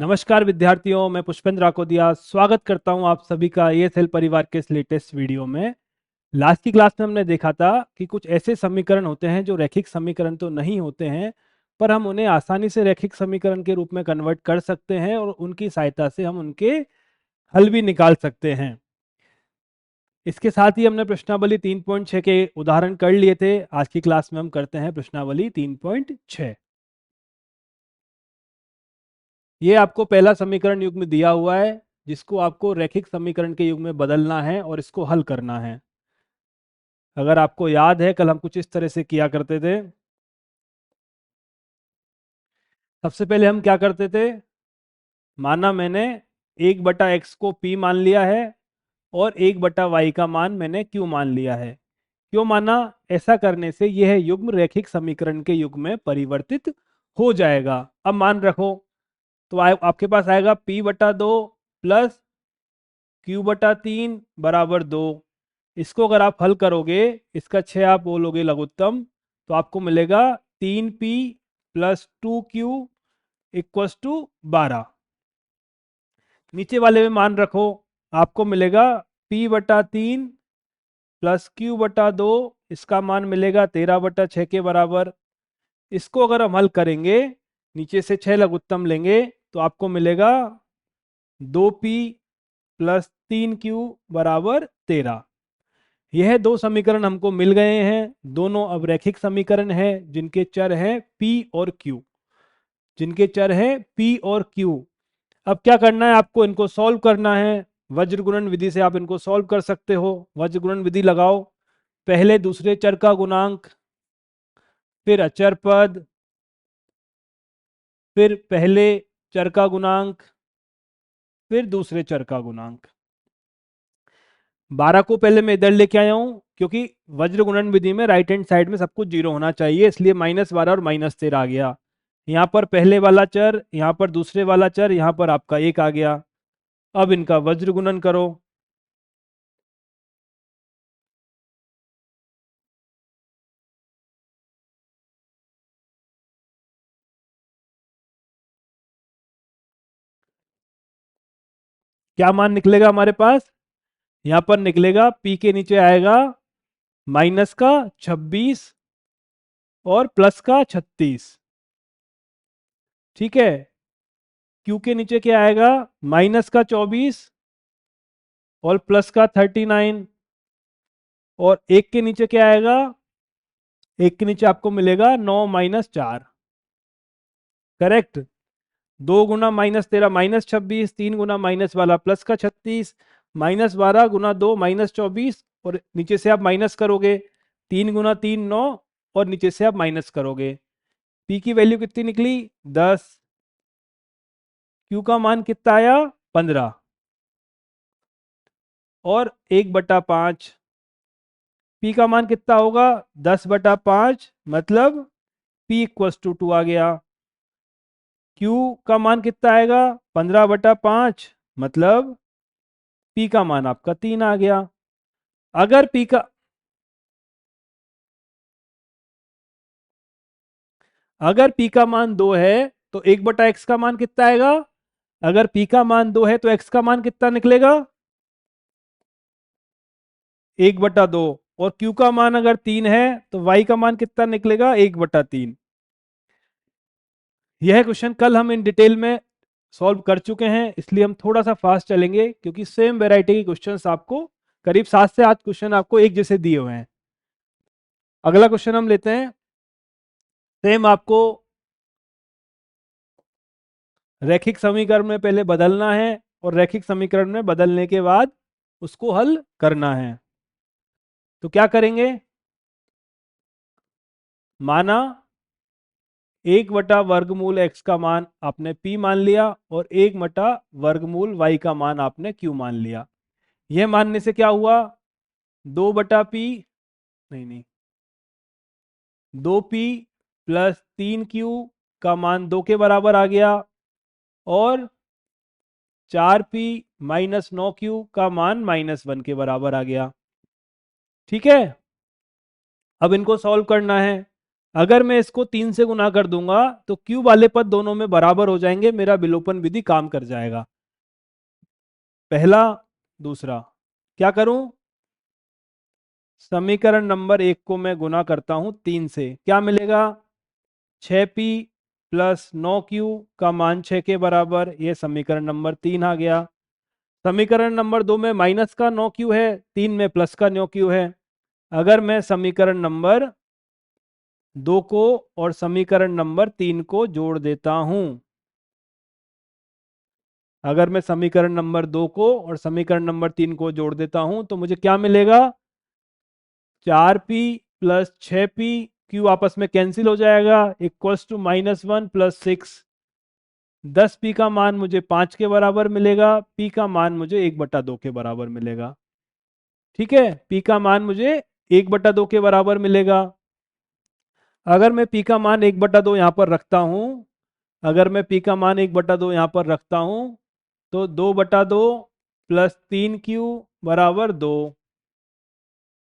नमस्कार विद्यार्थियों, मैं पुष्पेंद्र राकोदिया स्वागत करता हूं आप सभी का ESL परिवार के इस लेटेस्ट वीडियो में। लास्ट की क्लास में हमने देखा था कि कुछ ऐसे समीकरण होते हैं जो रैखिक समीकरण तो नहीं होते हैं, पर हम उन्हें आसानी से रैखिक समीकरण के रूप में कन्वर्ट कर सकते हैं और उनकी सहायता से हम उनके हल भी निकाल सकते हैं। इसके साथ ही हमने प्रश्नावली 3.6 के उदाहरण कर लिए थे। आज की क्लास में हम करते हैं प्रश्नावली 3.6। ये आपको पहला समीकरण युग्म दिया हुआ है, जिसको आपको रैखिक समीकरण के युग में बदलना है और इसको हल करना है। अगर आपको याद है, कल हम कुछ इस तरह से किया करते थे। सबसे पहले हम क्या करते थे, माना मैंने 1/x को p मान लिया है और 1/y का मान मैंने q मान लिया है। क्यों माना? ऐसा करने से यह युग्म रैखिक समीकरण के युग में परिवर्तित हो जाएगा। अब मान रखो तो आपके पास आएगा p/2 प्लस q/3 बराबर 2। इसको अगर आप हल करोगे, इसका 6 आप बोलोगे लघुत्तम, तो आपको मिलेगा 3p plus 2q equals to 12। नीचे वाले में मान रखो, आपको मिलेगा p/3 प्लस q/2, इसका मान मिलेगा 13/6 के बराबर। इसको अगर हम हल करेंगे, नीचे से 6 लघुत्तम लेंगे तो आपको मिलेगा 2p प्लस 3q बराबर 13। यह दो समीकरण हमको मिल गए हैं। दोनों अब रैखिक समीकरण हैं जिनके चर हैं p और q। अब क्या करना है, आपको इनको सॉल्व करना है। वज्र गुणन विधि से आप इनको सॉल्व कर सकते हो। वज्र गुणन विधि लगाओ, पहले दूसरे चर का गुणांक, फिर अचर पद, फिर पहले चर का गुणांक, फिर दूसरे चर का गुणांक। 12 को पहले मैं इधर लेके आया हूं, क्योंकि वज्र गुणन विधि में राइट हैंड साइड में सब कुछ जीरो होना चाहिए, इसलिए -12 और -13 आ गया। यहाँ पर पहले वाला चर, यहाँ पर दूसरे वाला चर, यहाँ पर आपका 1 आ गया। अब इनका वज्र गुणन करो। क्या मान निकलेगा हमारे पास? यहाँ पर निकलेगा p के नीचे आएगा माइनस का 26 और प्लस का 36। ठीक है। q के नीचे क्या आएगा? माइनस का 24 और प्लस का 39। और 1 के नीचे क्या आएगा? 1 के नीचे आपको मिलेगा 9-4। करेक्ट। 2 गुना -13 -26, 3 गुना माइनस वाला प्लस का 36, -12 गुना 2 -24, और नीचे से आप माइनस करोगे, 3 गुना 3 9, और नीचे से आप माइनस करोगे। p की वैल्यू कितनी निकली? 10। q का मान कितना आया? 15। और 1/5। p का मान कितना होगा? 10/5, मतलब p इक्वस टू 2 आ गया। q का मान कितना आएगा? 15/5, मतलब p का मान आपका 3 आ गया। अगर p का अगर p का मान 2 है तो 1/x का मान कितना आएगा? अगर p का मान 2 है तो x का मान कितना निकलेगा? 1/2। और q का मान अगर 3 है तो y का मान कितना निकलेगा? 1/3। यह क्वेश्चन कल हम इन डिटेल में सॉल्व कर चुके हैं, इसलिए हम थोड़ा सा फास्ट चलेंगे, क्योंकि सेम वैरायटी के क्वेश्चंस आपको करीब 7 से 8 क्वेश्चन आपको एक जैसे दिए हुए हैं। अगला क्वेश्चन हम लेते हैं। सेम आपको रैखिक समीकरण में पहले बदलना है और रैखिक समीकरण में बदलने के बाद उसको हल करना है। तो क्या करेंगे? माना 1/वर्गमूल x का मान आपने p मान लिया और 1/वर्गमूल y का मान आपने q मान लिया। यह मानने से क्या हुआ? 2/p, नहीं, 2p प्लस 3q का मान 2 के बराबर आ गया, और 4p माइनस 9q का मान -1 के बराबर आ गया। ठीक है। अब इनको सॉल्व करना है। अगर मैं इसको 3 से गुना कर दूंगा तो क्यू वाले पद दोनों में बराबर हो जाएंगे, मेरा विलोपन विधि काम कर जाएगा। पहला, दूसरा, क्या करूं? समीकरण नंबर 1 को मैं गुना करता हूं 3 से, क्या मिलेगा? 6p प्लस 9q का मान 6 के बराबर, ये समीकरण नंबर 3 आ गया। समीकरण नंबर 2 में माइनस का 9q है, 3 में प्लस का 9q है। अगर मैं समीकरण नंबर 2 को और समीकरण नंबर 3 को जोड़ देता हूं, अगर मैं समीकरण नंबर 2 को और समीकरण नंबर 3 को जोड़ देता हूं तो मुझे क्या मिलेगा? 4p प्लस 6p, क्यू आपस में कैंसिल हो जाएगा, इक्वल्स टू -1 प्लस 6। 10p का मान मुझे 5 के बराबर मिलेगा, p का मान मुझे 1/2 के बराबर मिलेगा। ठीक है, p का मान मुझे 1/2 के बराबर मिलेगा। अगर मैं p का मान 1/2 यहाँ पर रखता हूँ, अगर मैं p का मान 1/2 यहाँ पर रखता हूँ तो 2/2 प्लस 3q बराबर 2।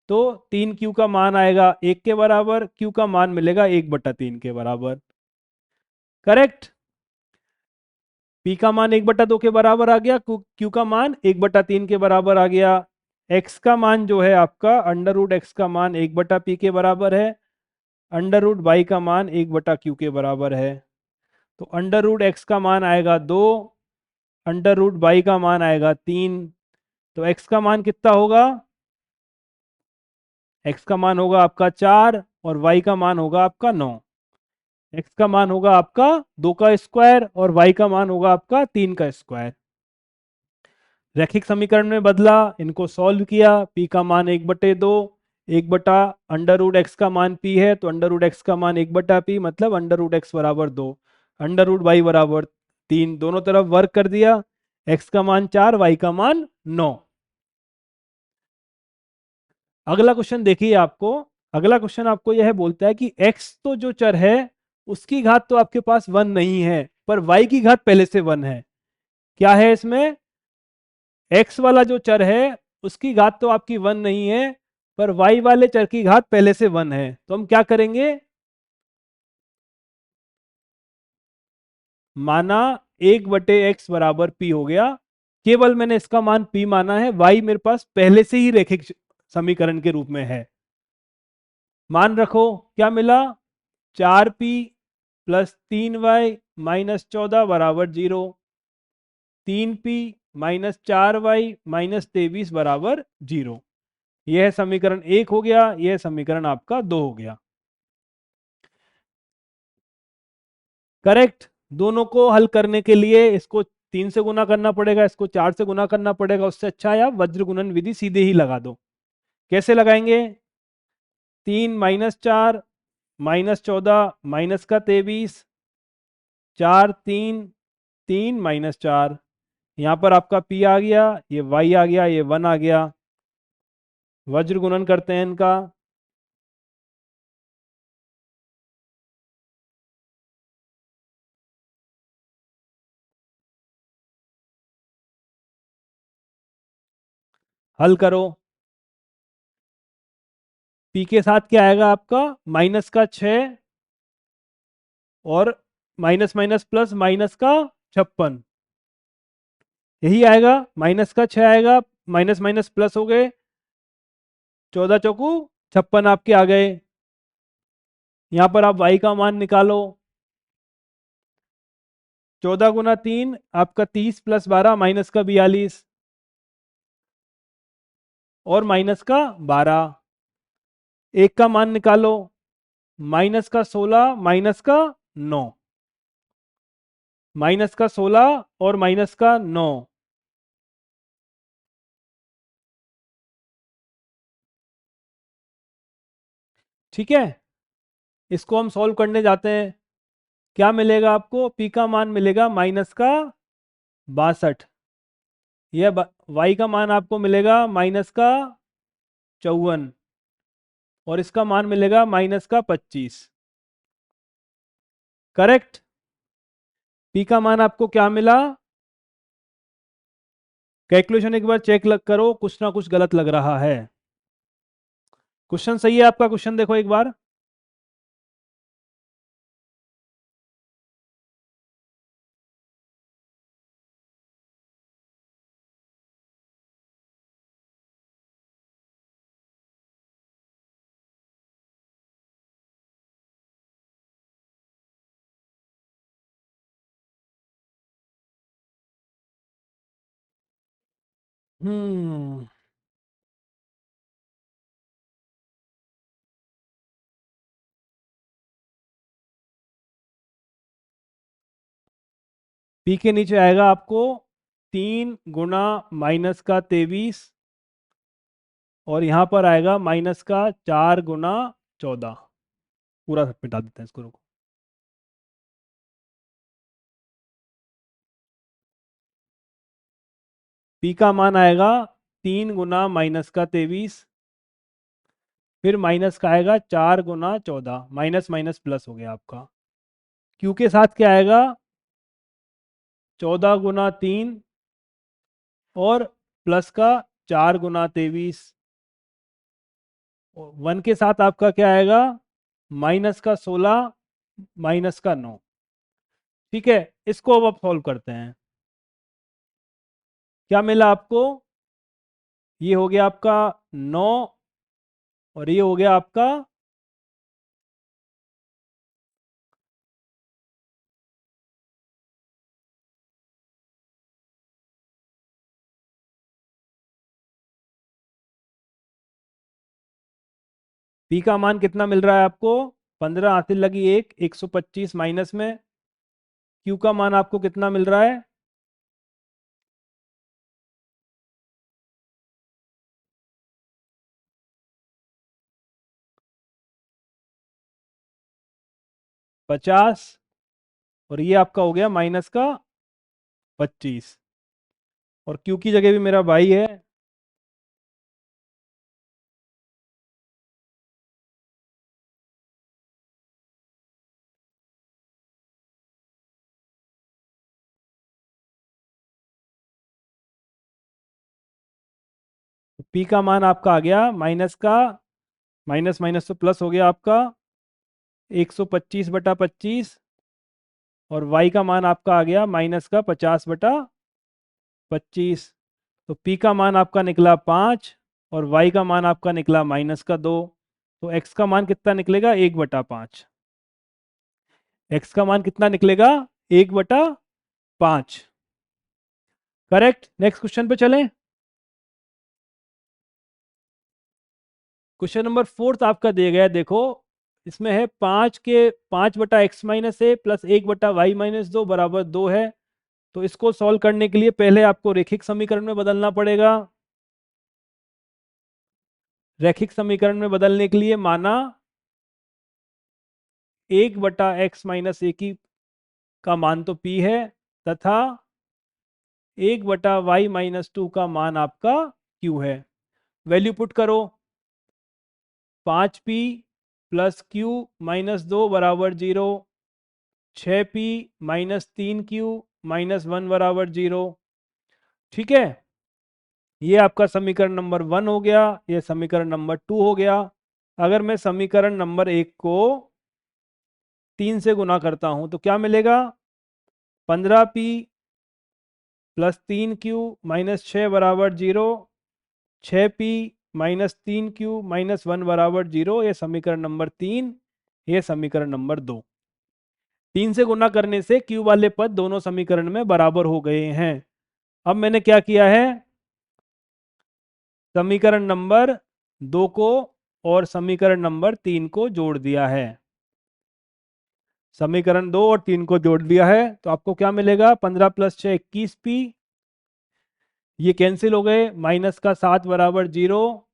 तो 3q का मान आएगा 1 के बराबर, q का मान मिलेगा 1/3 के बराबर। करेक्ट। p का मान 1/2 के बराबर आ गया, q का मान 1/3 के बराबर आ गया। x का मान जो है आपका अंडर रूट x का मान 1/p के बराबर है, अंडर रूट y का मान 1/q के बराबर है। तो अंडर रूट x का मान आएगा 2, अंडर रूट y का मान आएगा 3। तो x का मान कितना होगा? x का मान होगा आपका 4 और y का मान होगा आपका 9। x का मान होगा आपका 2 का स्क्वायर और y का मान होगा आपका 3 का स्क्वायर। रैखिक समीकरण में बदला, इनको सॉल्व किया, p का मान 1/2, 1 अंडर रूट x का मान p है तो अंडर रूट x का मान 1/p, मतलब अंडर रूट x बराबर 2, अंडर रूट y बराबर 3, दोनों तरफ वर्क कर दिया, x का मान 4, y का मान 9। अगला क्वेश्चन देखिए आपको, अगला क्वेश्चन आपको यह बोलता है कि x तो जो चर है उसकी घात तो आपके पास 1 नहीं है, पर y की घात पहले से 1 है। क्या है इसमें? x वाला जो चर है उसकी घात तो आपकी 1 नहीं है, पर y वाले चर की घात पहले से 1 है। तो हम क्या करेंगे? माना 1/x बराबर p हो गया, केवल मैंने इसका मान p माना है, y मेरे पास पहले से ही रैखिक समीकरण के रूप में है। मान रखो, क्या मिला? 4p प्लस 3y माइनस 14 बराबर 0, 3p माइनस 4y माइनस 23 बराबर 0। यह समीकरण 1 हो गया, यह समीकरण आपका 2 हो गया। करेक्ट। दोनों को हल करने के लिए इसको 3 से गुना करना पड़ेगा, इसको 4 से गुना करना पड़ेगा, उससे अच्छा है आप वज्र गुणन विधि सीधे ही लगा दो। कैसे लगाएंगे? 3 माइनस 4 माइनस 14 माइनस का 23, 4 3 3 माइनस 4, यहाँ पर आपका p आ गया, ये y आ गया, ये 1 आ गया। वज्र गुणन करते हैं इनका। हल करो। p के साथ क्या आएगा आपका? माइनस का 6 और माइनस माइनस प्लस माइनस का 56, यही आएगा। माइनस का 6 आएगा, माइनस माइनस प्लस हो गए, 14 चौकू 56 आपके आ गए। यहाँ पर आप y का मान निकालो, 14 × 3 आपका 30 प्लस 12 माइनस का 42 और माइनस का 12। एक का मान निकालो, माइनस का 16 माइनस का 9, माइनस का 16 और माइनस का 9। ठीक है, इसको हम सॉल्व करने जाते हैं। क्या मिलेगा आपको? p का मान मिलेगा माइनस का 62, यह y का मान आपको मिलेगा माइनस का 54 और इसका मान मिलेगा माइनस का 25। करेक्ट। p का मान आपको क्या मिला? कैलकुलेशन एक बार चेक करो, कुछ ना कुछ गलत लग रहा है। क्वेश्चन सही है आपका? क्वेश्चन देखो एक बार। हम्म पी के नीचे आएगा आपको 3 गुना -का 23, और यहाँ पर आएगा -का 4 गुना 14। पूरा मिटा देते हैं इसको, रुको। पी का मान आएगा 3 गुना -का 23, फिर माइनस का आएगा 4 गुना 14, माइनस माइनस प्लस हो गया आपका। क्यू के साथ क्या आएगा? 14 गुना 3, और प्लस का 4 गुना 23। वन के साथ आपका क्या आएगा? -का 16, -का 9। ठीक है, इसको अब आप सॉल्व करते हैं। क्या मिला आपको? ये हो गया आपका 9, और ये हो गया आपका पी का मान कितना मिल रहा है आपको? 15 हासिल लगी 125 माइनस में। क्यू का मान आपको कितना मिल रहा है? 50, और ये आपका हो गया -का 25, और क्यू की जगह भी मेरा भाई है। पी का मान आपका आ गया माइनस माइनस तो प्लस हो गया आपका 125/25, और y का मान आपका आ गया -का 50/25। तो p का मान आपका निकला 5, और y का मान आपका निकला -का 2। तो x का मान कितना निकलेगा? 1/5। x का मान कितना निकलेगा? 1/5। करेक्ट। नेक्स्ट क्वेश्चन पे चलें। क्वेश्चन नंबर 4 आपका दिया गया है, देखो। इसमें है 5/x-a प्लस 1/y-2 बराबर 2 है। तो इसको सॉल्व करने के लिए पहले आपको रैखिक समीकरण में बदलना पड़ेगा। रैखिक समीकरण में बदलने के लिए माना 1/x-a की का मान तो p है, तथा 1/y-2 का मान आपका q है। वैल्यू पुट करो। 5p प्लस q -2 बराबर 0। 6p -3q -1 बराबर 0। ठीक है, ये आपका समीकरण नंबर 1 हो गया, ये समीकरण नंबर 2 हो गया। अगर मैं समीकरण नंबर 1 को 3 से गुना करता हूं तो क्या मिलेगा? 15p प्लस 3q -6 बराबर 0। 6p -3q -1 बराबर 0। ये समीकरण नंबर 3, ये समीकरण नंबर 2। 3 से गुना करने से q वाले पद दोनों समीकरण में बराबर हो गए हैं। अब मैंने क्या किया है? समीकरण नंबर 2 को और समीकरण नंबर 3 को जोड़ दिया है। समीकरण 2 और 3 को जोड़ दिया है, तो आपको क्या मिलेगा? 15 + 6 21p। ये कैंसिल हो गए, -का 7 बराबर 0।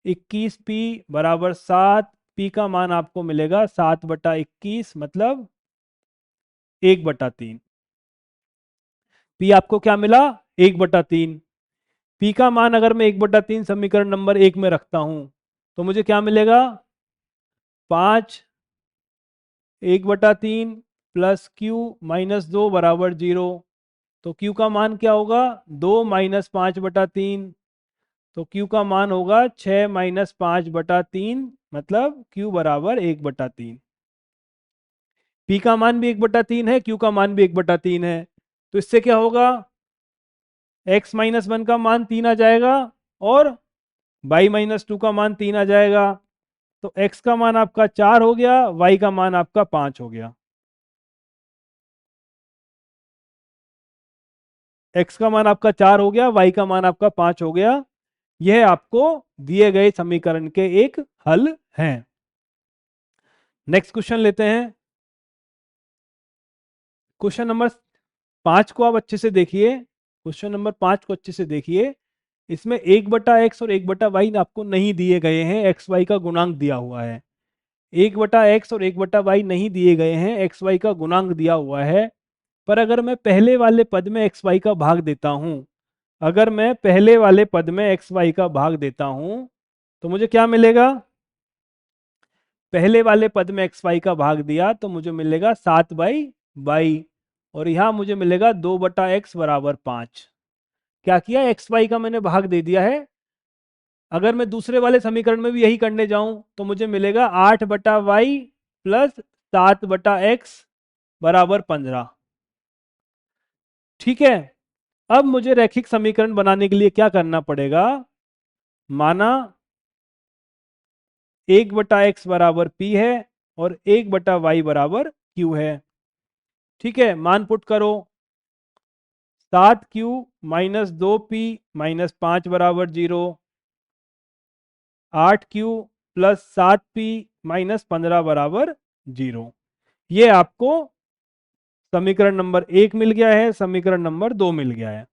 21p बराबर 7। p का मान आपको मिलेगा 7/21, मतलब 1/3। p आपको क्या मिला? 1/3। p का मान अगर मैं 1/3 समीकरण नंबर 1 में रखता हूं तो मुझे क्या मिलेगा? 5 1/3 प्लस q -2 बराबर 0। तो q का मान क्या होगा? 2 - 5/3। तो q का मान होगा 6 - 5/3, मतलब q बराबर 1/3। p का मान भी 1/3 है, q का मान भी 1/3 है। तो इससे क्या होगा? x-1 का मान 3 आ जाएगा, और y-2 का मान 3 आ जाएगा। तो x का मान आपका 4 हो गया, y का मान आपका 5 हो गया। x का मान आपका 4 हो गया, y का मान आपका 5 हो गया। यह आपको दिए गए समीकरण के एक हल हैं। नेक्स्ट क्वेश्चन लेते हैं। क्वेश्चन नंबर 5 को आप अच्छे से देखिए। क्वेश्चन नंबर 5 को अच्छे से देखिए। इसमें 1/x और 1/y आपको नहीं दिए गए हैं, एक्स वाई का गुणांक दिया हुआ है। 1/x और 1/y नहीं दिए गए हैं, एक्स वाई का गुणांक दिया हुआ है। पर अगर मैं पहले वाले पद में एक्स वाई का भाग देता हूं, अगर मैं पहले वाले पद में एक्स वाई का भाग देता हूं तो मुझे क्या मिलेगा? पहले वाले पद में एक्स वाई का भाग दिया तो मुझे मिलेगा 7/y, और यहां मुझे मिलेगा 2/x बराबर 5। क्या किया? एक्स वाई का मैंने भाग दे दिया है। अगर मैं दूसरे वाले समीकरण में भी यही करने जाऊं तो मुझे मिलेगा 8/y प्लस 7/x बराबर 15। ठीक है। अब मुझे रैखिक समीकरण बनाने के लिए क्या करना पड़ेगा? माना 1/x बराबर p है और 1/y बराबर q है। ठीक है, मान पुट करो। 7q माइनस 2p माइनस 5 बराबर 0। 8q प्लस 7p माइनस 15 बराबर 0। ये आपको समीकरण नंबर 1 मिल गया है, समीकरण नंबर 2 मिल गया है।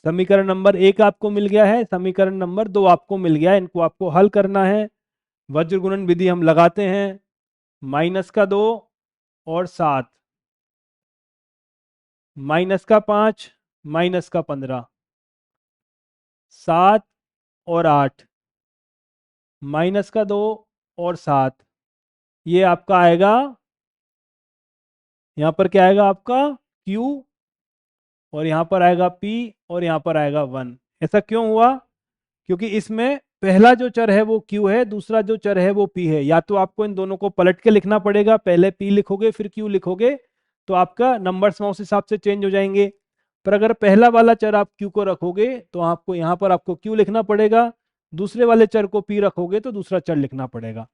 समीकरण नंबर 1 आपको मिल गया है, समीकरण नंबर 2 आपको मिल गया है। इनको आपको हल करना है। वज्र गुणन विधि हम लगाते हैं। -2 और 7, -5 -15, 7 और 8, -2 और 7। ये आपका आएगा, यहाँ पर क्या आएगा आपका? Q, और यहाँ पर आएगा P, और यहाँ पर आएगा 1। ऐसा क्यों हुआ? क्योंकि इसमें पहला जो चर है वो Q है, दूसरा जो चर है वो P है। या तो आपको इन दोनों को पलट के लिखना पड़ेगा, पहले P लिखोगे फिर Q लिखोगे तो आपका नंबर्स उस हिसाब से चेंज हो जाएंगे। पर अगर पहला वाला चर आप Q को रखोगे तो आपको यहाँ पर आपको Q लिखना पड़ेगा, दूसरे वाले चर को P रखोगे तो दूसरा चर लिखना पड़ेगा।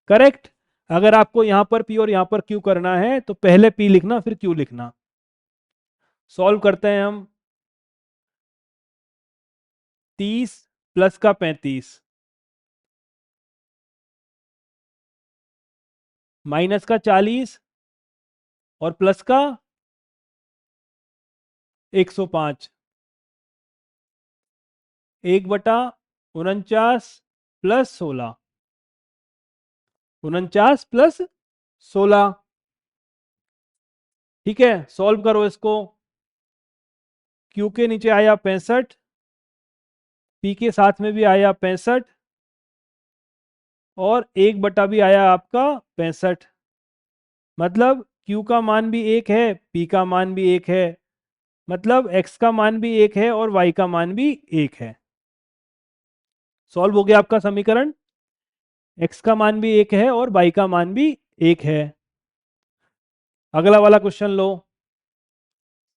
करेक्ट। अगर आपको यहाँ पर P और यहाँ पर Q करना है तो पहले P लिखना फिर Q लिखना। सॉल्व करते हैं हम। 30 प्लस का 35, माइनस का 40 और प्लस का 105, 1/49 प्लस 16, 49 प्लस 16। ठीक है, सॉल्व करो इसको। Q के नीचे आया 65, P के साथ में भी आया 65, और 1 भी आया आपका 65। मतलब Q का मान भी 1 है, P का मान भी 1 है, मतलब X का मान भी 1 है और Y का मान भी 1 है। सॉल्व हो गया आपका समीकरण। X का मान भी 1 है और Y का मान भी 1 है। अगला वाला क्वेश्चन लो।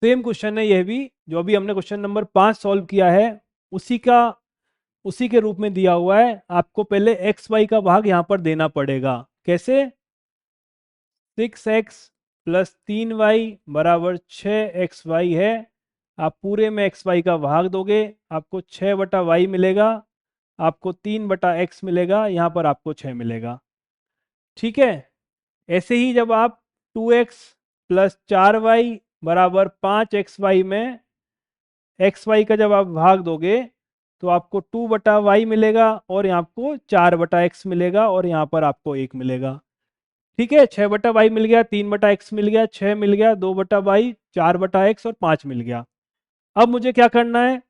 सेम क्वेश्चन है यह भी, जो अभी हमने क्वेश्चन नंबर 5 सॉल्व किया है उसी के रूप में दिया हुआ है। आपको पहले एक्स वाई का भाग यहाँ पर देना पड़ेगा। कैसे? 6x प्लस 3y बराबर 6xy है। आप पूरे में xy का भाग दोगे, आपको 6/y मिलेगा, आपको 3/x मिलेगा, यहाँ पर आपको 6 मिलेगा। ठीक है। ऐसे ही जब आप 2x प्लस 4y बराबर 5xy में xy का जब आप भाग दोगे तो आपको 2/y मिलेगा, और यहाँ आपको 4/x मिलेगा, और यहाँ पर आपको 1 मिलेगा। ठीक है, 6/y मिल गया, 3/x मिल गया, 6 मिल गया, 2/y, 4/x और 5 मिल गया। अब मुझे क्या करना है?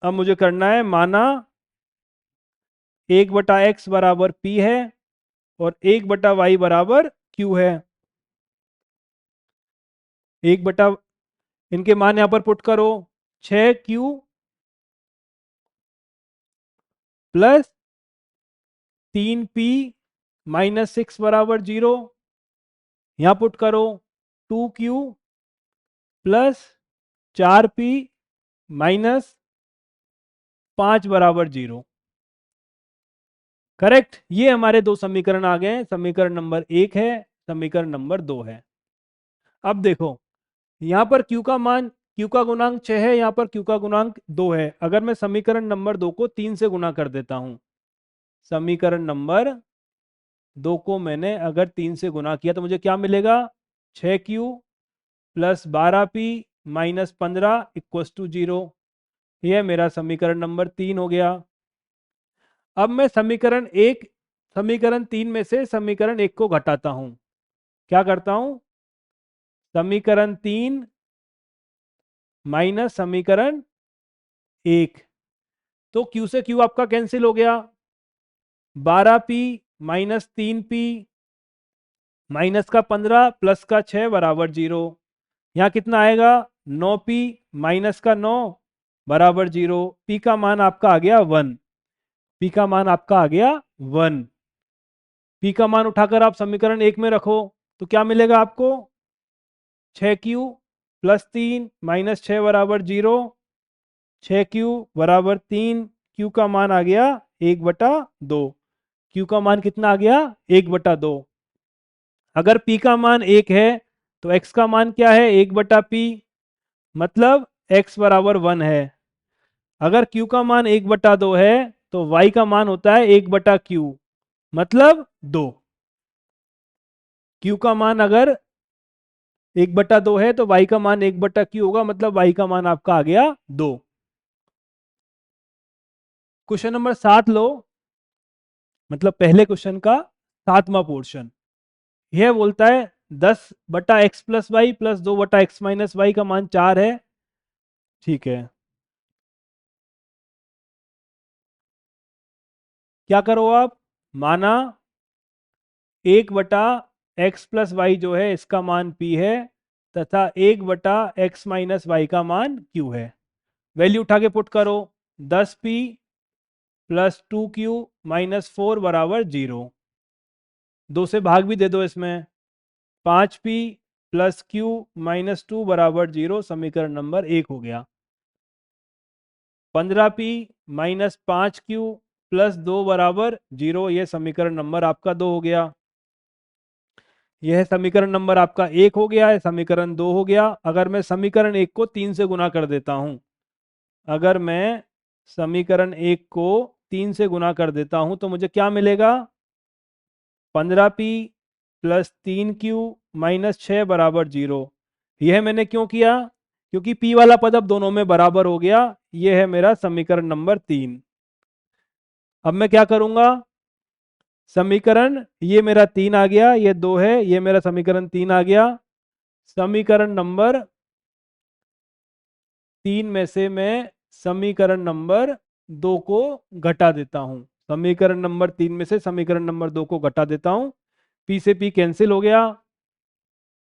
अब मुझे करना है, माना 1/x बराबर p है और 1/y बराबर q है। 1 बटा, इनके मान यहां पर पुट करो। 6q प्लस 3p माइनस 6 बराबर 0। यहां पुट करो 2q प्लस 4p माइनस 5 बराबर 0। करेक्ट। ये हमारे दो समीकरण आ गए हैं। समीकरण नंबर 1 है, समीकरण नंबर 2 है। अब देखो, यहां पर q का मान क्यू का गुणांक 6 है, यहाँ पर क्यू का गुणांक 2 है। अगर मैं समीकरण नंबर 2 को 3 से गुना कर देता हूं, समीकरण नंबर 2 को मैंने अगर 3 से गुना किया तो मुझे क्या मिलेगा? 6Q plus 12P minus 15 equals to 0। यह मेरा समीकरण नंबर 3 हो गया। अब मैं समीकरण 3 में से समीकरण 1 को घटाता हूं। क्या करता हूं? समीकरण 3 माइनस समीकरण 1। तो Q से Q आपका कैंसिल हो गया। 12P माइनस 3P माइनस का 15 प्लस का 6 बराबर 0। यहाँ कितना आएगा? 9P माइनस का 9 बराबर 0। P का मान आपका आ गया 1। P का मान आपका आ गया 1। P का मान उठाकर आप समीकरण 1 में रखो तो क्या मिलेगा आपको? 6Q प्लस 3 माइनस 6 बराबर 0। 6Q बराबर 3। Q का मान आ गया 1/2। Q का मान कितना आ गया? 1/2। अगर P का मान 1 है तो X का मान क्या है? 1/P, मतलब X बराबर 1 है। अगर Q का मान 1/2 है तो Y का मान होता है 1/Q, मतलब 2। Q का मान अगर 1/2 है तो Y का मान 1/Q होगा, मतलब Y का मान आपका आ गया 2। क्वेश्चन नंबर 7 लो, मतलब पहले क्वेश्चन का 7वां पोर्शन। यह बोलता है 10/x plus y plus 2/x minus y का मान 4 है। ठीक है, क्या करो आप? माना 1/x प्लस वाई जो है इसका मान p है, तथा 1/x माइनस वाई का मान q है। वैल्यू उठा के पुट करो। 10p प्लस 2q माइनस 4 बराबर 0। 2 से भाग भी दे दो इसमें। 5p प्लस q माइनस 2 बराबर 0 समीकरण नंबर 1 हो गया। 15p माइनस 5q प्लस 2 बराबर 0, यह समीकरण नंबर आपका 2 हो गया। यह समीकरण नंबर आपका 1 हो गया है, समीकरण 2 हो गया। अगर मैं समीकरण 1 को 3 से गुना कर देता हूं, अगर मैं समीकरण 1 को 3 से गुना कर देता हूं तो मुझे क्या मिलेगा? 15p प्लस 3q माइनस 6 बराबर 0। यह मैंने क्यों किया? क्योंकि p वाला पद अब दोनों में बराबर हो गया। यह है मेरा समीकरण नंबर 3। अब मैं क्या करूंगा? समीकरण, ये मेरा 3 आ गया, ये 2 है, ये मेरा समीकरण 3 आ गया। समीकरण नंबर 3 में से मैं समीकरण नंबर 2 को घटा देता हूं। समीकरण नंबर 3 में से समीकरण नंबर 2 को घटा देता हूं। p से p कैंसिल हो गया।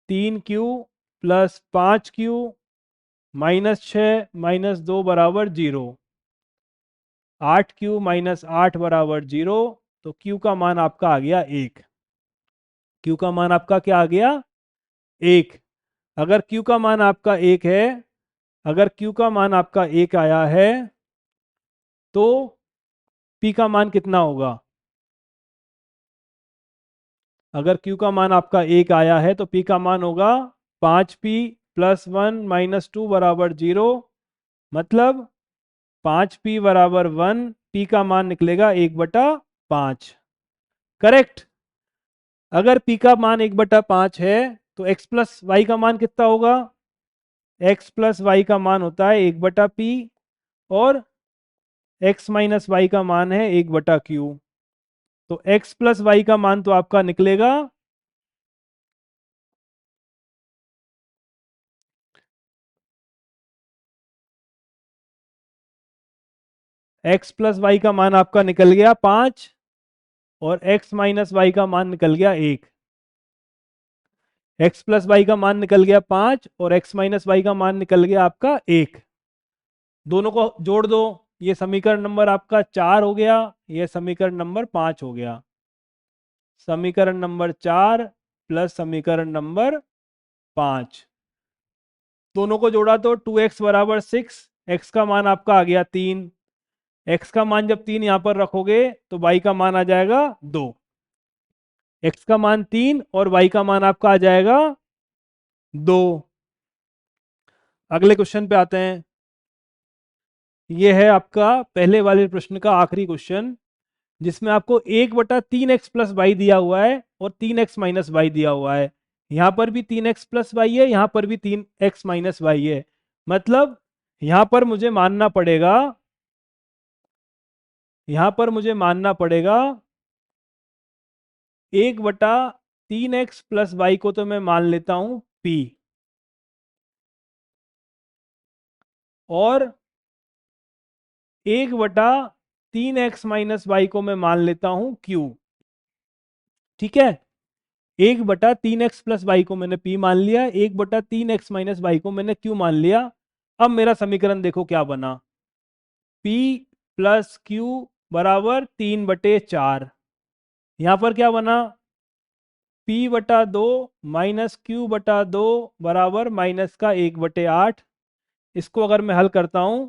3q plus 5q minus 6 minus 2 बराबर 0। 8q माइनस 8 बराबर 0। तो q का मान आपका आ गया 1। q का मान आपका क्या आ गया? 1। अगर q का मान आपका 1 है, अगर q का मान आपका 1 आया है तो p का मान कितना होगा? अगर q का मान आपका 1 आया है तो p का मान होगा 5p प्लस 1 माइनस 2 बराबर 0, मतलब 5p बराबर 1। p का मान निकलेगा 1/5। करेक्ट। अगर p का मान 1/5 है तो x प्लस वाई का मान कितना होगा? x प्लस वाई का मान होता है 1/p, और x माइनस वाई का मान है 1/q। तो x प्लस वाई का मान तो आपका निकलेगा x प्लस वाई का मान आपका निकल गया 5, और x माइनस वाई का मान निकल गया 1। x प्लस वाई का मान निकल गया 5 और x माइनस वाई का मान निकल गया आपका 1। दोनों को जोड़ दो, ये समीकरण नंबर आपका 4 हो गया, ये समीकरण नंबर 5 हो गया। समीकरण नंबर 4 प्लस समीकरण नंबर 5, दोनों को जोड़ा तो 2x बराबर 6। x का मान आपका आ गया 3। x का मान जब 3 यहां पर रखोगे तो y का मान आ जाएगा 2। x का मान 3 और y का मान आपका आ जाएगा 2। अगले क्वेश्चन पे आते हैं। ये है आपका पहले वाले प्रश्न का आखिरी क्वेश्चन, जिसमें आपको 1/3x प्लस वाई दिया हुआ है और 3x माइनस वाई दिया हुआ है। यहां पर भी 3x प्लस वाई है, यहां पर भी 3x माइनस वाई है। मतलब यहां पर मुझे मानना पड़ेगा, यहां पर मुझे मानना पड़ेगा 1/3x प्लस वाई को तो मैं मान लेता हूं p, और 1/3x माइनस वाई को मैं मान लेता हूं q। ठीक है, 1/3x प्लस वाई को मैंने p मान लिया, 1/3x माइनस वाई को मैंने q मान लिया। अब मेरा समीकरण देखो क्या बना, p प्लस क्यू बराबर 3/4। यहां पर क्या बना, p/2 माइनस q/2 बराबर माइनस का 1/8। इसको अगर मैं हल करता हूं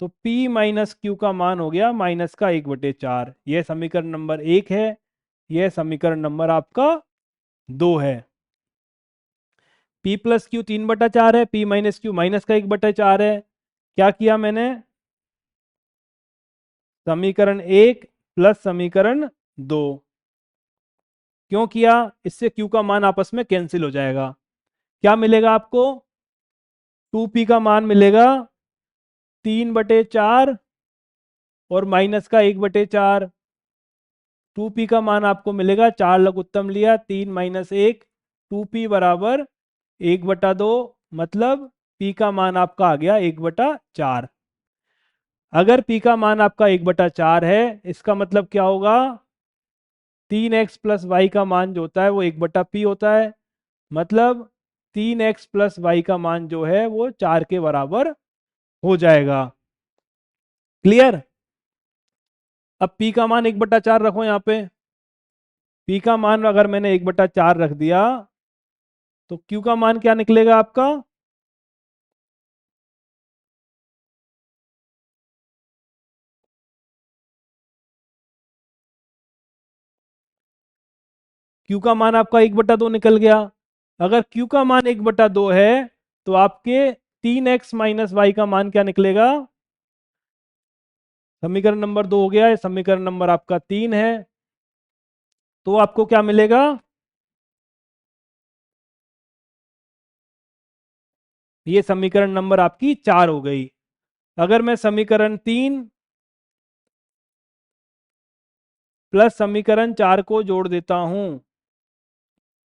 तो p माइनस क्यू का मान हो गया माइनस का 1/4। यह समीकरण नंबर 1 है, यह समीकरण नंबर आपका 2 है। p प्लस क्यू 3/4 है, p माइनस क्यू माइनस का 1/4 है। क्या किया मैंने, समीकरण 1 प्लस समीकरण 2। क्यों किया, इससे q का मान आपस में कैंसिल हो जाएगा। क्या मिलेगा आपको, 2p का मान मिलेगा 3/4 और माइनस का 1/4। 2p का मान आपको मिलेगा, 4 लघु उत्तम लिया, 3 माइनस 1, 2p बराबर 1/2। मतलब p का मान आपका आ गया 1/4। अगर p का मान आपका 1/4 है, इसका मतलब क्या होगा, 3x प्लस वाई का मान जो होता है वो 1/p होता है। मतलब 3x प्लस वाई का मान जो है वो 4 के बराबर हो जाएगा। क्लियर। अब p का मान 1/4 रखो यहाँ पे, p का मान अगर मैंने 1/4 रख दिया तो q का मान क्या निकलेगा आपका, q का मान आपका 1/2 निकल गया। अगर q का मान 1/2 है तो आपके 3x माइनस वाई का मान क्या निकलेगा, समीकरण नंबर 2 हो गया है, समीकरण नंबर आपका 3 है। तो आपको क्या मिलेगा, ये समीकरण नंबर आपकी 4 हो गई। अगर मैं समीकरण 3 प्लस समीकरण 4 को जोड़ देता हूं,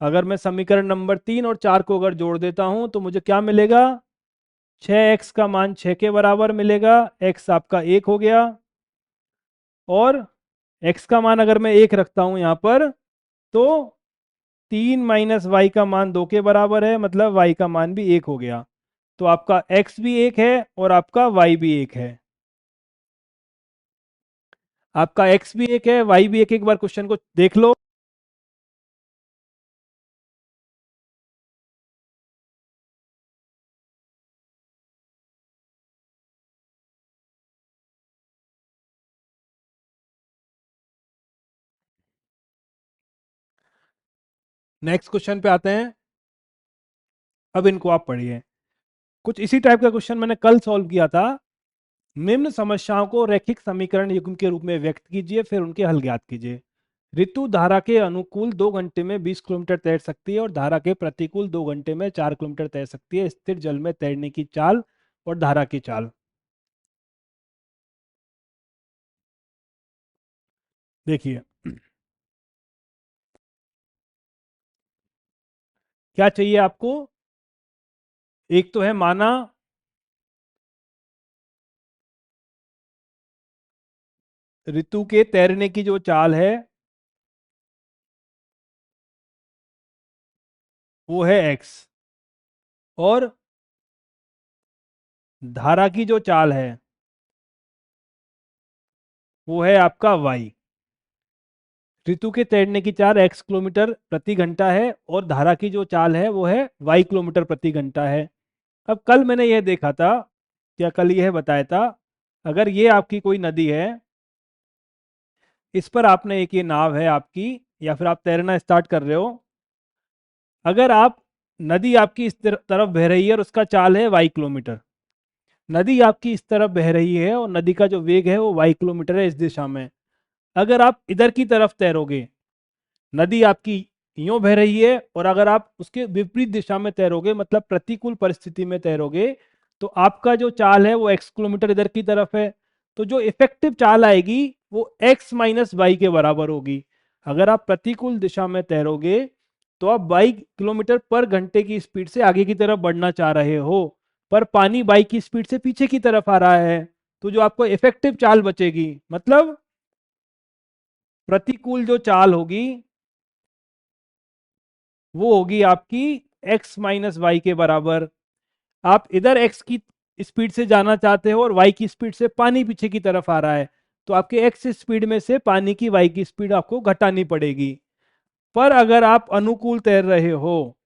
अगर मैं समीकरण नंबर 3 और 4 को अगर जोड़ देता हूं तो मुझे क्या मिलेगा, 6x का मान 6 के बराबर मिलेगा, x आपका 1 हो गया। और x का मान अगर मैं 1 रखता हूं यहां पर, तो 3 - y का मान 2 के बराबर है, मतलब y का मान भी 1 हो गया। तो आपका x भी 1 है और आपका y भी 1 है। आपका x भी 1 है, y भी 1, एक बार क्वेश्चन को देख लो। नेक्स्ट क्वेश्चन पे आते हैं। अब इनको आप पढ़िए। कुछ इसी टाइप का क्वेश्चन मैंने कल सॉल्व किया था। निम्न समस्याओं को रैखिक समीकरण युग्म के रूप में व्यक्त कीजिए, फिर उनके हल ज्ञात कीजिए। ऋतु धारा के अनुकूल 2 घंटे में 20 किलोमीटर तैर सकती है और धारा के प्रतिकूल 2 घंटे में 4 किलोमीटर तैर सकती है। स्थिर जल में तैरने की चाल और धारा की चाल। देखिए, क्या चाहिए आपको, एक तो है माना ऋतु के तैरने की जो चाल है वो है x, और धारा की जो चाल है वो है आपका y। ऋतु के तैरने की चाल x किलोमीटर प्रति घंटा है और धारा की जो चाल है वो है y किलोमीटर प्रति घंटा है। अब कल मैंने यह देखा था, या कल यह बताया था, अगर ये आपकी कोई नदी है, इस पर आपने एक ये नाव है आपकी, या फिर आप तैरना स्टार्ट कर रहे हो, अगर आप नदी आपकी इस तरफ बह रही है और उसका चाल है y किलोमीटर। नदी आपकी इस तरफ बह रही है और नदी का जो वेग है वो y किलोमीटर है इस दिशा में। अगर आप इधर की तरफ तैरोगे, नदी आपकी यूं बह रही है और अगर आप उसके विपरीत दिशा में तैरोगे, मतलब प्रतिकूल परिस्थिति में तैरोगे, तो आपका जो चाल है वो x किलोमीटर इधर की तरफ है। तो जो इफेक्टिव चाल आएगी वो x माइनस वाई के बराबर होगी। अगर आप प्रतिकूल दिशा में तैरोगे तो आप 22 किलोमीटर पर घंटे की स्पीड से आगे की तरफ बढ़ना चाह रहे हो, पर पानी बाइक की स्पीड से पीछे की तरफ आ रहा है। तो जो आपको इफेक्टिव चाल बचेगी, मतलब प्रतिकूल जो चाल होगी वो होगी आपकी x माइनस वाई के बराबर। आप इधर x की स्पीड से जाना चाहते हो और y की स्पीड से पानी पीछे की तरफ आ रहा है, तो आपके x स्पीड में से पानी की y की स्पीड आपको घटानी पड़ेगी। पर अगर आप अनुकूल तैर रहे हो,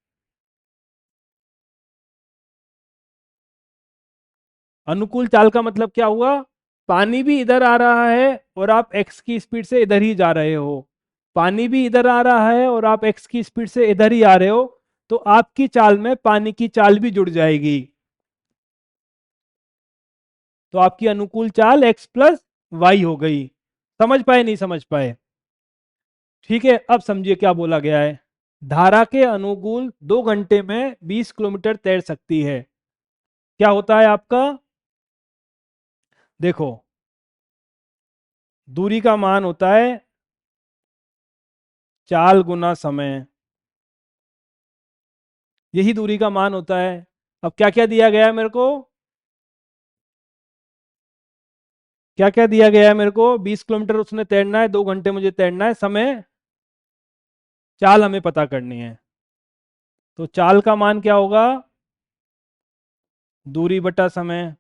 अनुकूल चाल का मतलब क्या हुआ, पानी भी इधर आ रहा है और आप x की स्पीड से इधर ही जा रहे हो, पानी भी इधर आ रहा है और आप x की स्पीड से इधर ही आ रहे हो, तो आपकी चाल में पानी की चाल भी जुड़ जाएगी। तो आपकी अनुकूल चाल x प्लस वाई हो गई। समझ पाए नहीं समझ पाए? ठीक है, अब समझिए क्या बोला गया है। धारा के अनुकूल 2 घंटे में 20 किलोमीटर तैर सकती है। क्या होता है आपका, देखो, दूरी का मान होता है चाल गुना समय, यही दूरी का मान होता है। अब क्या क्या दिया गया है मेरे को, क्या क्या दिया गया है मेरे को, 20 किलोमीटर उसने तैरना है, 2 घंटे मुझे तैरना है, समय, चाल हमें पता करनी है। तो चाल का मान क्या होगा, दूरी बटा समय।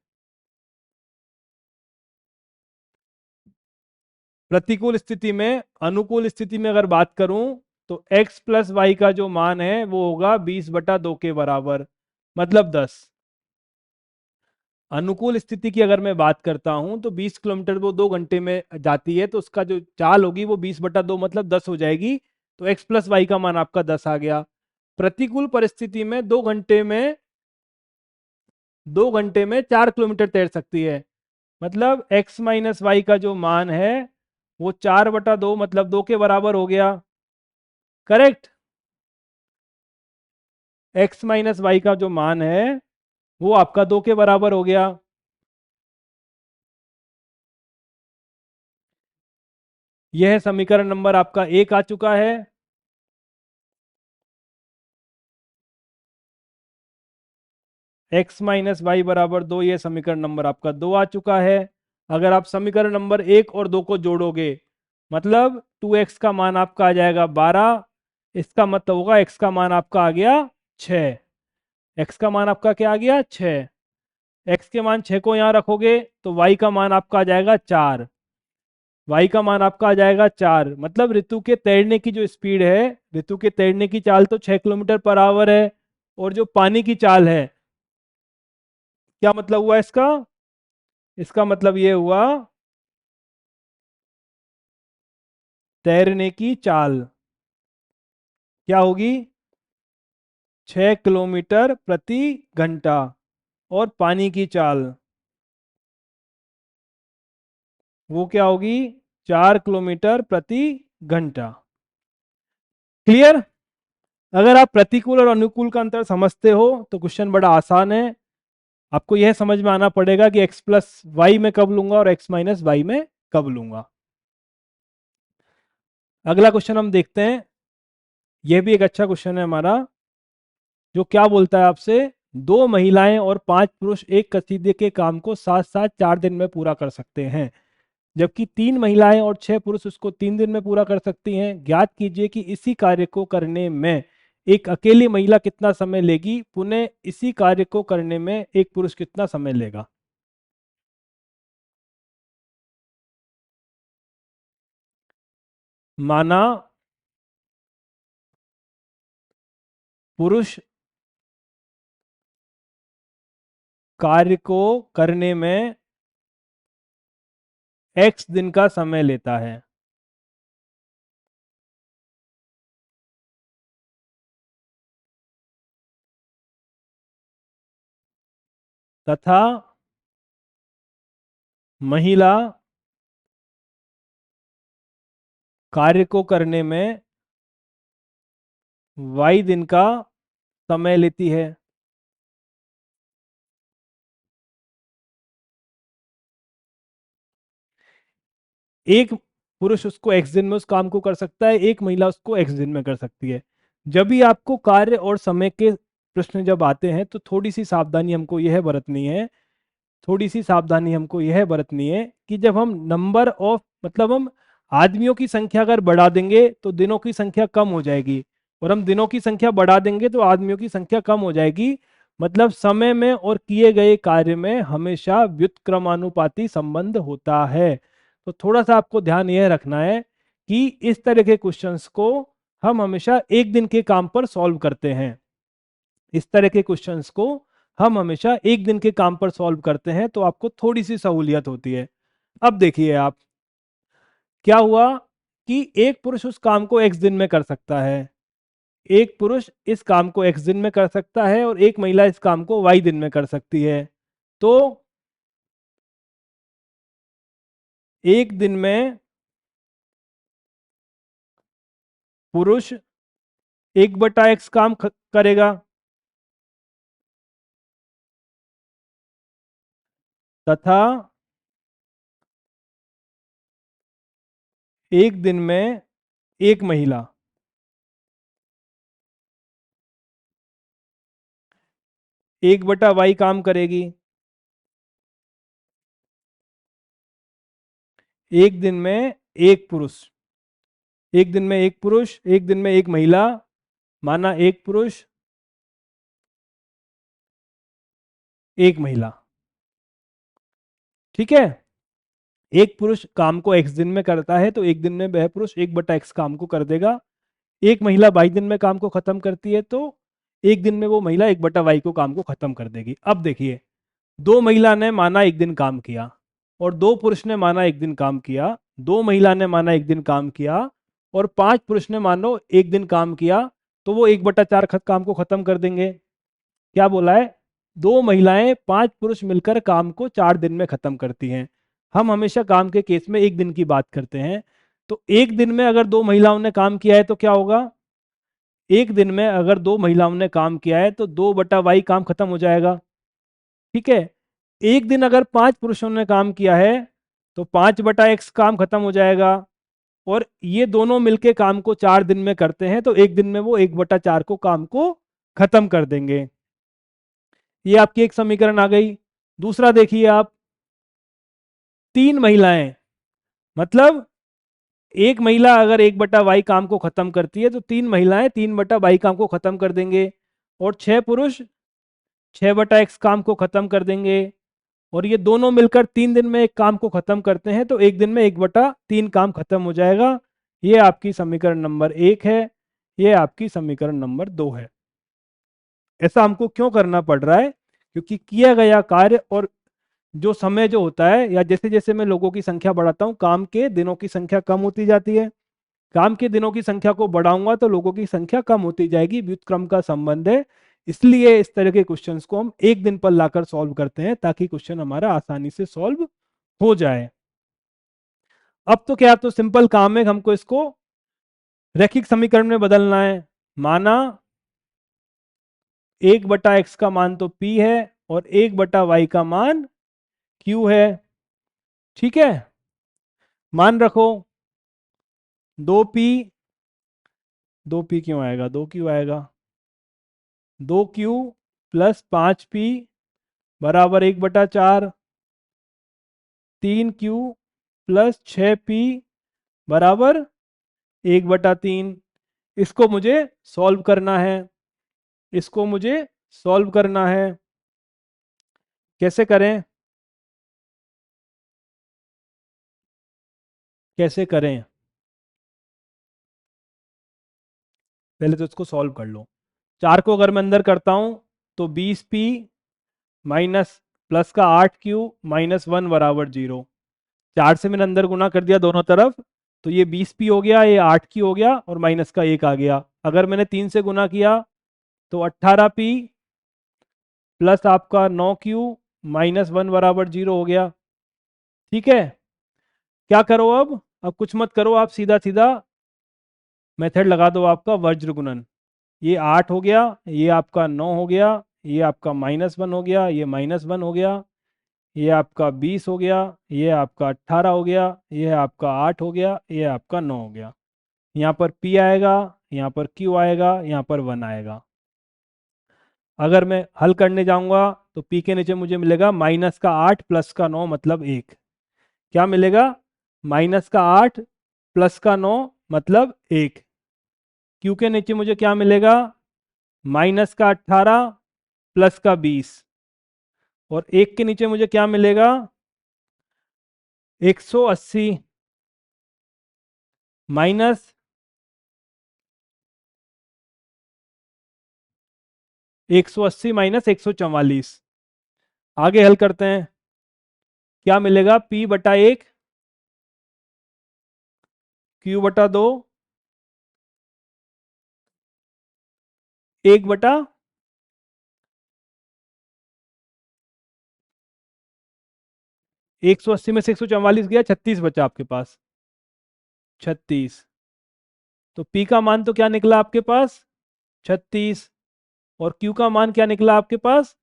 प्रतिकूल स्थिति में, अनुकूल स्थिति में अगर बात करूं तो x प्लस वाई का जो मान है वो होगा 20/2 के बराबर, मतलब 10। अनुकूल स्थिति की अगर मैं बात करता हूं तो 20 किलोमीटर वो 2 घंटे में जाती है, तो उसका जो चाल होगी वो 20/2 मतलब 10 हो जाएगी। तो x प्लस वाई का मान आपका 10 आ गया। प्रतिकूल परिस्थिति में 2 घंटे में 4 किलोमीटर तैर सकती है, मतलब x माइनस वाई का जो मान है वो 4/2 मतलब 2 के बराबर हो गया। करेक्ट। x माइनस वाई का जो मान है वो आपका 2 के बराबर हो गया। यह समीकरण नंबर आपका 1 आ चुका है। x माइनस वाई बराबर 2, यह समीकरण नंबर आपका 2 आ चुका है। अगर आप समीकरण नंबर 1 और 2 को जोड़ोगे, मतलब 2x का मान आपका आ जाएगा 12, इसका मतलब होगा x का मान आपका आ गया 6। x का मान आपका क्या आ गया, 6। x के मान 6 को यहाँ रखोगे तो y का मान आपका आ जाएगा 4। y का मान आपका आ जाएगा 4, मतलब ऋतु के तैरने की जो स्पीड है, ऋतु के तैरने की चाल तो 6 किलोमीटर पर आवर है, और जो पानी की चाल है, क्या मतलब हुआ इसका, इसका मतलब ये हुआ तैरने की चाल क्या होगी, 6 किलोमीटर प्रति घंटा, और पानी की चाल वो क्या होगी, 4 किलोमीटर प्रति घंटा। क्लियर? अगर आप प्रतिकूल और अनुकूल का अंतर समझते हो तो क्वेश्चन बड़ा आसान है। आपको यह समझ में आना पड़ेगा कि x प्लस वाई में कब लूंगा और x माइनस वाई में कब लूंगा। अगला क्वेश्चन हम देखते हैं। यह भी एक अच्छा क्वेश्चन है हमारा, जो क्या बोलता है आपसे, 2 महिलाएं और 5 पुरुष एक कसीदे के काम को साथ साथ 4 दिन में पूरा कर सकते हैं, जबकि 3 महिलाएं और 6 पुरुष उसको 3 दिन में पूरा कर सकती हैं। ज्ञात कीजिए कि इसी कार्य को करने में एक अकेली महिला कितना समय लेगी, पुनः इसी कार्य को करने में एक पुरुष कितना समय लेगा। माना पुरुष कार्य को करने में x दिन का समय लेता है, तथा महिला कार्य को करने में y दिन का समय लेती है। एक पुरुष उसको x दिन में उस काम को कर सकता है, एक महिला उसको x दिन में कर सकती है। जब भी आपको कार्य और समय के प्रश्न जब आते हैं तो थोड़ी सी सावधानी हमको यह बरतनी है, थोड़ी सी सावधानी हमको यह बरतनी है कि जब हम नंबर ऑफ मतलब हम आदमियों की संख्या अगर बढ़ा देंगे तो दिनों की संख्या कम हो जाएगी, और हम दिनों की संख्या बढ़ा देंगे तो आदमियों की संख्या कम हो जाएगी। मतलब समय में और किए गए कार्य में हमेशा व्युत्क्रमानुपाती संबंध होता है। तो थोड़ा सा आपको ध्यान यह रखना है कि इस तरह के क्वेश्चंस को हम हमेशा एक दिन के काम पर सॉल्व करते हैं। इस तरह के क्वेश्चंस को हम हमेशा एक दिन के काम पर सॉल्व करते हैं, तो आपको थोड़ी सी सहूलियत होती है। अब देखिए आप, क्या हुआ कि एक पुरुष उस काम को x दिन में कर सकता है, एक पुरुष इस काम को x दिन में कर सकता है और एक महिला इस काम को y दिन में कर सकती है। तो एक दिन में पुरुष 1/x काम करेगा तथा एक दिन में एक महिला 1/y काम करेगी। एक दिन में एक पुरुष, एक दिन में एक पुरुष, एक दिन में एक महिला, माना एक पुरुष एक महिला। ठीक है, एक पुरुष काम को x दिन में करता है तो एक दिन में वह पुरुष 1/x काम को कर देगा। एक महिला 22 दिन में काम को खत्म करती है तो एक दिन में वो महिला 1/y को काम को खत्म कर देगी। अब देखिए, दो महिला ने माना एक दिन काम किया और दो पुरुष ने माना एक दिन काम किया, दो महिला ने माना एक दिन काम किया और 5 पुरुष ने मानो एक दिन काम किया, तो वो 1/4 काम को खत्म कर देंगे। क्या बोला है? दो महिलाएं 5 पुरुष मिलकर काम को 4 दिन में खत्म करती हैं। हम हमेशा काम के केस में एक दिन की बात करते हैं। तो एक दिन में अगर दो महिलाओं ने काम किया है तो क्या होगा? एक दिन में अगर दो महिलाओं ने काम किया है तो 2/y काम खत्म हो जाएगा। ठीक है, एक दिन अगर 5 पुरुषों ने काम किया है तो 5/x काम खत्म हो जाएगा, और ये दोनों मिलके काम को 4 दिन में करते हैं तो एक दिन में वो 1/4 को काम को खत्म कर देंगे। ये आपकी एक समीकरण आ गई। दूसरा देखिए आप, तीन महिलाएं, मतलब एक महिला अगर 1/y काम को खत्म करती है तो तीन महिलाएं 3/y काम को खत्म कर देंगे, और 6 पुरुष 6/x काम को खत्म कर देंगे, और ये दोनों मिलकर 3 दिन में एक काम को खत्म करते हैं तो एक दिन में 1/3 काम खत्म हो जाएगा। ये आपकी समीकरण नंबर 1 है, ये आपकी समीकरण नंबर 2 है। ऐसा हमको क्यों करना पड़ रहा है? क्योंकि किया गया कार्य और जो समय जो होता है, या जैसे जैसे मैं लोगों की संख्या बढ़ाता हूँ काम के दिनों की संख्या कम होती जाती है। काम के दिनों की संख्या को बढ़ाऊंगा तो लोगों की संख्या कम होती जाएगी, व्युत्क्रम का संबंध है। इसलिए इस तरह के क्वेश्चंस को हम एक दिन पर लाकर सॉल्व करते हैं ताकि क्वेश्चन हमारा आसानी से सॉल्व हो जाए। अब तो क्या, तो सिंपल काम है, हमको इसको रैखिक समीकरण में बदलना है। माना 1/x का मान तो p है और 1/y का मान q है। ठीक है, मान रखो 2p, 2p क्यों आएगा, 2q आएगा, 2q प्लस 5p बराबर 1/4, 3q प्लस 6p बराबर 1/3। इसको मुझे सॉल्व करना है, इसको मुझे सॉल्व करना है। कैसे करें, कैसे करें? पहले तो इसको सॉल्व कर लो। 4 को अगर मैं अंदर करता हूं तो 20p माइनस प्लस का 8q माइनस 1 बराबर 0। 4 से मैंने अंदर गुना कर दिया दोनों तरफ, तो ये 20p हो गया, ये 8q हो गया और माइनस का 1 आ गया। अगर मैंने 3 से गुना किया तो 18p प्लस आपका 9q -1 बराबर 0 हो गया। ठीक है, क्या करो अब कुछ मत करो, आप सीधा सीधा मेथड लगा दो आपका वज्र गुणन। ये 8 हो गया, ये आपका 9 हो गया, ये आपका -1 हो गया, ये -1 हो गया, ये आपका 20 हो गया, ये आपका 18 हो गया, ये आपका 8 हो गया, ये आपका 9 हो गया। यहाँ पर P आएगा, यहाँ पर Q आएगा, यहाँ पर 1 आएगा। अगर मैं हल करने जाऊंगा तो P के नीचे मुझे मिलेगा -8 +9 मतलब 1। क्या मिलेगा? -8 +9 मतलब 1। Q के नीचे मुझे क्या मिलेगा? -18 +20। और 1 के नीचे मुझे क्या मिलेगा? 180 माइनस 180 माइनस 144। आगे हल करते हैं, क्या मिलेगा? P/1 Q/2 1 180 में से 144 गया, 36 बचा आपके पास, 36। तो P का मान तो क्या निकला आपके पास? 36। और Q का मान क्या निकला आपके पास?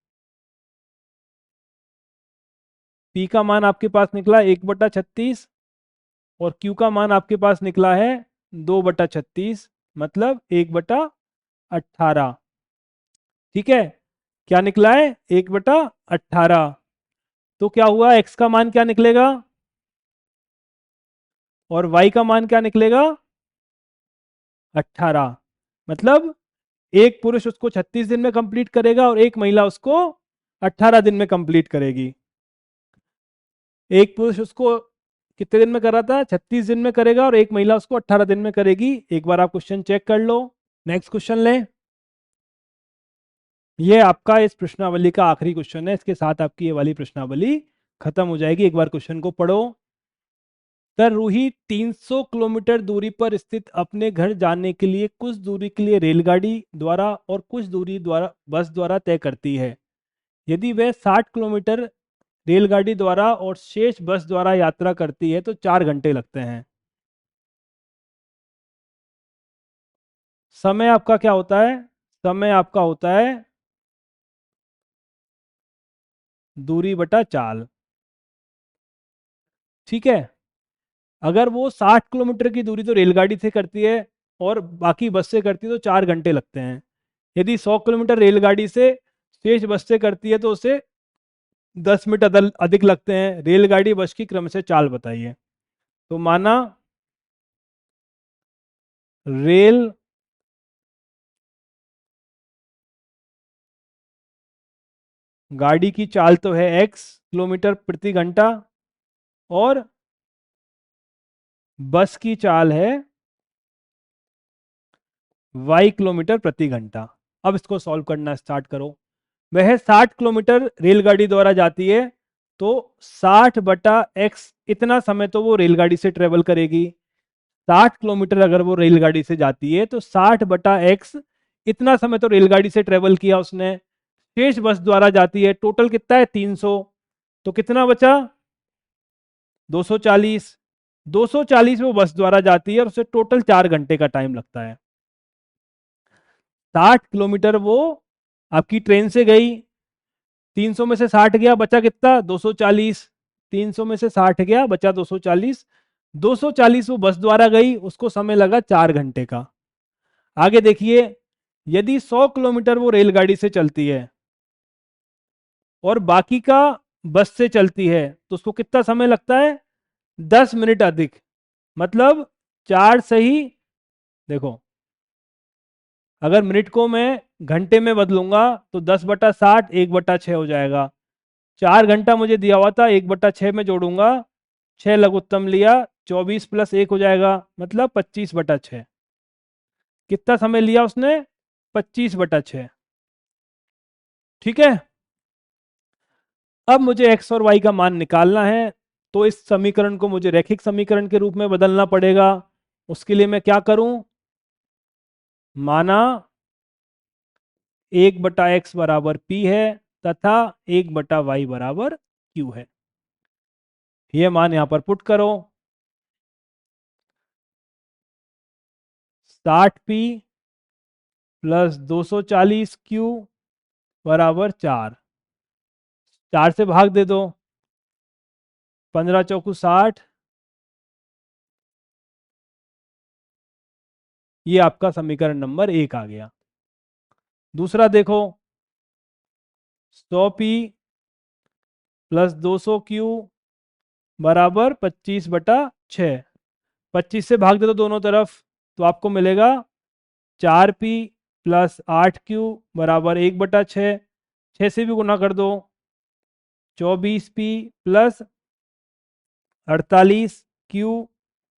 P का मान आपके पास निकला 1/36 और Q का मान आपके पास निकला है 2/36 मतलब 1/18। ठीक है, क्या निकला है? 1/18। तो क्या हुआ? X का मान क्या निकलेगा और Y का मान क्या निकलेगा? 18। मतलब एक पुरुष उसको 36 दिन में कंप्लीट करेगा और एक महिला उसको 18 दिन में कंप्लीट करेगी। एक पुरुष उसको कितने दिन में कर रहा था? 36 दिन में करेगा और एक महिला उसको 18 दिन में करेगी। एक बार आप क्वेश्चन चेक कर लो। नेक्स्ट क्वेश्चन लें। ये आपका इस प्रश्नावली का आखिरी क्वेश्चन है, इसके साथ आपकी ये वाली प्रश्नावली खत्म हो जाएगी। एक बार क्वेश्चन को पढ़ो। रूही 300 किलोमीटर दूरी पर स्थित अपने घर जाने के लिए कुछ दूरी के लिए रेलगाड़ी द्वारा और कुछ दूरी द्वारा बस द्वारा तय करती है। यदि वह 60 किलोमीटर रेलगाड़ी द्वारा और शेष बस द्वारा यात्रा करती है तो 4 घंटे लगते हैं। समय आपका क्या होता है? समय आपका होता है दूरी बटा चाल। ठीक है, अगर वो 60 किलोमीटर की दूरी तो रेलगाड़ी से करती है और बाकी बस से करती है तो 4 घंटे लगते हैं। यदि 100 किलोमीटर रेलगाड़ी से शेष बस से करती है तो उसे 10 मिनट अधिक लगते हैं। रेलगाड़ी बस की क्रम से चाल बताइए। तो माना रेल गाड़ी की चाल तो है x किलोमीटर प्रति घंटा और बस की चाल है y किलोमीटर प्रति घंटा। अब इसको सॉल्व करना स्टार्ट करो। वह 60 किलोमीटर रेलगाड़ी द्वारा जाती है तो 60/x इतना समय तो वो रेलगाड़ी से ट्रेवल करेगी। 60 किलोमीटर अगर वो रेलगाड़ी से जाती है तो 60/x इतना समय तो रेलगाड़ी से ट्रेवल किया उसने। शेष बस द्वारा जाती है, टोटल कितना है? 300। तो कितना बचा? 240। 240 वो बस द्वारा जाती है और उसे टोटल 4 घंटे का टाइम लगता है। 60 किलोमीटर वो आपकी ट्रेन से गई, 300 में से 60 गया, बचा कितना? 240। 300 में से 60 गया, बचा 240। 240 वो बस द्वारा गई, उसको समय लगा 4 घंटे का। आगे देखिए, यदि 100 किलोमीटर वो रेलगाड़ी से चलती है और बाकी का बस से चलती है तो उसको कितना समय लगता है? 10 मिनट अधिक। मतलब 4 सही, देखो अगर मिनट को मैं घंटे में बदलूंगा तो 10/60 1/6 हो जाएगा। 4 घंटा मुझे दिया हुआ था, 1/6 में जोड़ूंगा, 6 लघुत्तम लिया, 24 + 1 हो जाएगा मतलब 25/6। कितना समय लिया उसने? 25/6। ठीक है, अब मुझे x और y का मान निकालना है तो इस समीकरण को मुझे रैखिक समीकरण के रूप में बदलना पड़ेगा। उसके लिए मैं क्या करूं? माना 1/x बराबर p है तथा 1/y बराबर q है। ये मान यहां पर पुट करो। 60p प्लस 240q बराबर 4। 4 से भाग दे दो, 15 चौकू 60। ये आपका समीकरण नंबर 1 आ गया। दूसरा देखो, 100p प्लस 200q बराबर 25/6। 25 से भाग दे दो दोनों तरफ, तो आपको मिलेगा 4p प्लस 8q बराबर 1/6। 6 से भी गुना कर दो, 24p प्लस 48q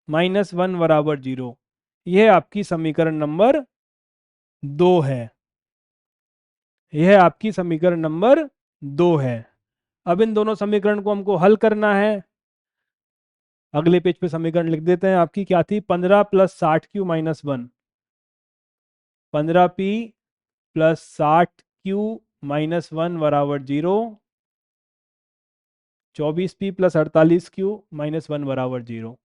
माइनस 1 बराबर 0। यह आपकी समीकरण नंबर 2 है। यह आपकी समीकरण नंबर 2 है। अब इन दोनों समीकरण को हमको हल करना है। अगले पेज पे समीकरण लिख देते हैं। आपकी क्या थी? 15 plus 60q minus 1। 15p plus 60q minus 1 बराबर 0। 24p प्लस 48q माइनस 1 बराबर 0।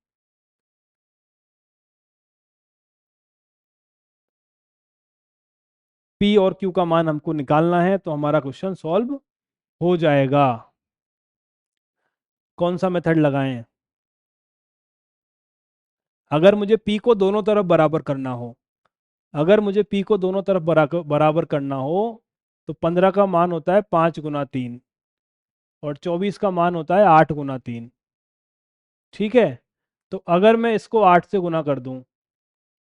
p और q का मान हमको निकालना है, तो हमारा क्वेश्चन सॉल्व हो जाएगा। कौन सा मेथड लगाएं? अगर मुझे p को दोनों तरफ बराबर करना हो, अगर मुझे p को दोनों तरफ बराबर करना हो, तो 15 का मान होता है 5 गुना 3 और 24 का मान होता है 8 गुना 3। ठीक है, तो अगर मैं इसको 8 से गुना कर दूं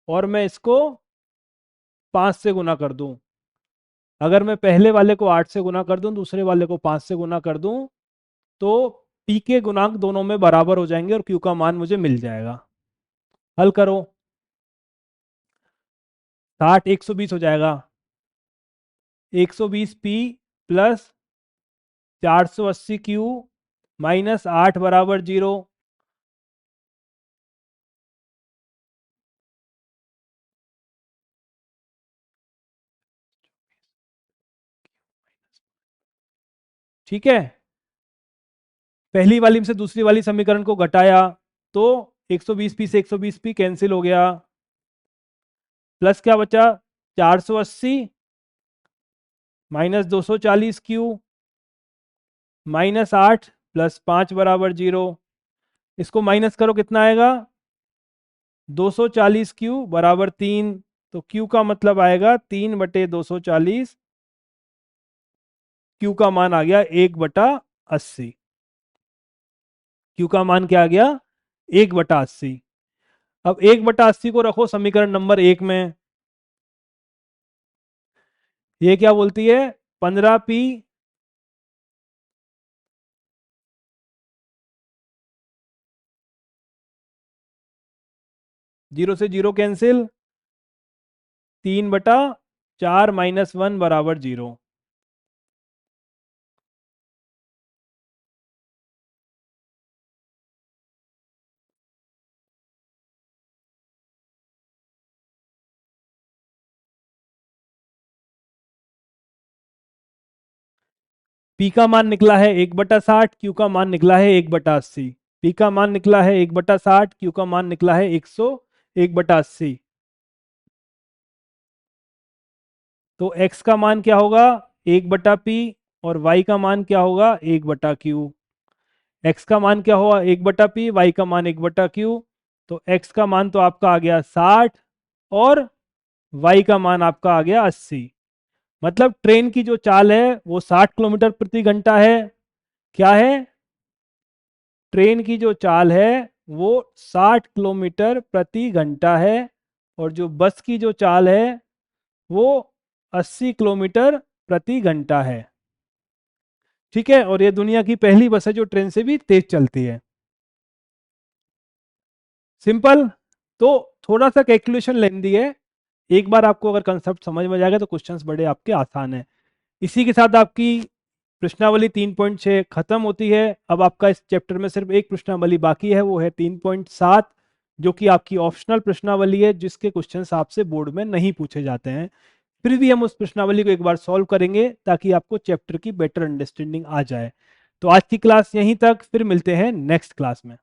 और मैं इसको 5 से गुना कर दूं, अगर मैं पहले वाले को 8 से गुना कर दूं, दूसरे वाले को 5 से गुना कर दूं, तो p के गुणांक दोनों में बराबर हो जाएंगे और q का मान मुझे मिल जाएगा। हल करो। 60 120 हो जाएगा। 120p प्लस 480q माइनस 8 बराबर 0। ठीक है, पहली वाली से दूसरी वाली समीकरण को घटाया तो 120p से 120p कैंसिल हो गया। प्लस क्या बचा? 480 माइनस 240q माइनस 8 प्लस 5 बराबर 0। इसको माइनस करो, कितना आएगा? 240q बराबर 3। तो q का मतलब आएगा 3/240। q का मान आ गया 1/80। q का मान क्या आ गया? 1/80। अब 1/80 को रखो समीकरण नंबर 1 में। ये क्या बोलती है? 15p जीरो से जीरो कैंसिल, 3/4 माइनस 1 बराबर 0। p का मान निकला है 1/60, q का मान निकला है 1/80। p का मान निकला है 1/60, q का मान निकला है 1/80। तो x का मान क्या होगा? 1/p और y का मान क्या होगा? 1/q। x का मान क्या होगा? 1/p, y का मान 1/q। तो x का मान तो आपका आ गया 60 और y का मान आपका आ गया 80। मतलब ट्रेन की जो चाल है वो 60 किलोमीटर प्रति घंटा है। क्या है? ट्रेन की जो चाल है वो 60 किलोमीटर प्रति घंटा है और जो बस की जो चाल है वो 80 किलोमीटर प्रति घंटा है। ठीक है, और ये दुनिया की पहली बस है जो ट्रेन से भी तेज चलती है। सिंपल। तो थोड़ा सा कैलकुलेशन लेंदी है। एक बार आपको अगर कंसेप्ट समझ में जाएगा तो क्वेश्चंस बड़े आपके आसान है। इसी के साथ आपकी प्रश्नावली 3.6 खत्म होती है। अब आपका इस चैप्टर में सिर्फ एक प्रश्नावली बाकी है, वो है 3.7, जो कि आपकी ऑप्शनल प्रश्नावली है, जिसके क्वेश्चंस आपसे बोर्ड में नहीं पूछे जाते हैं। फिर भी हम उस प्रश्नावली को एक बार सॉल्व करेंगे ताकि आपको चैप्टर की बेटर अंडरस्टैंडिंग आ जाए। तो आज की क्लास यहीं तक, फिर मिलते हैं नेक्स्ट क्लास में।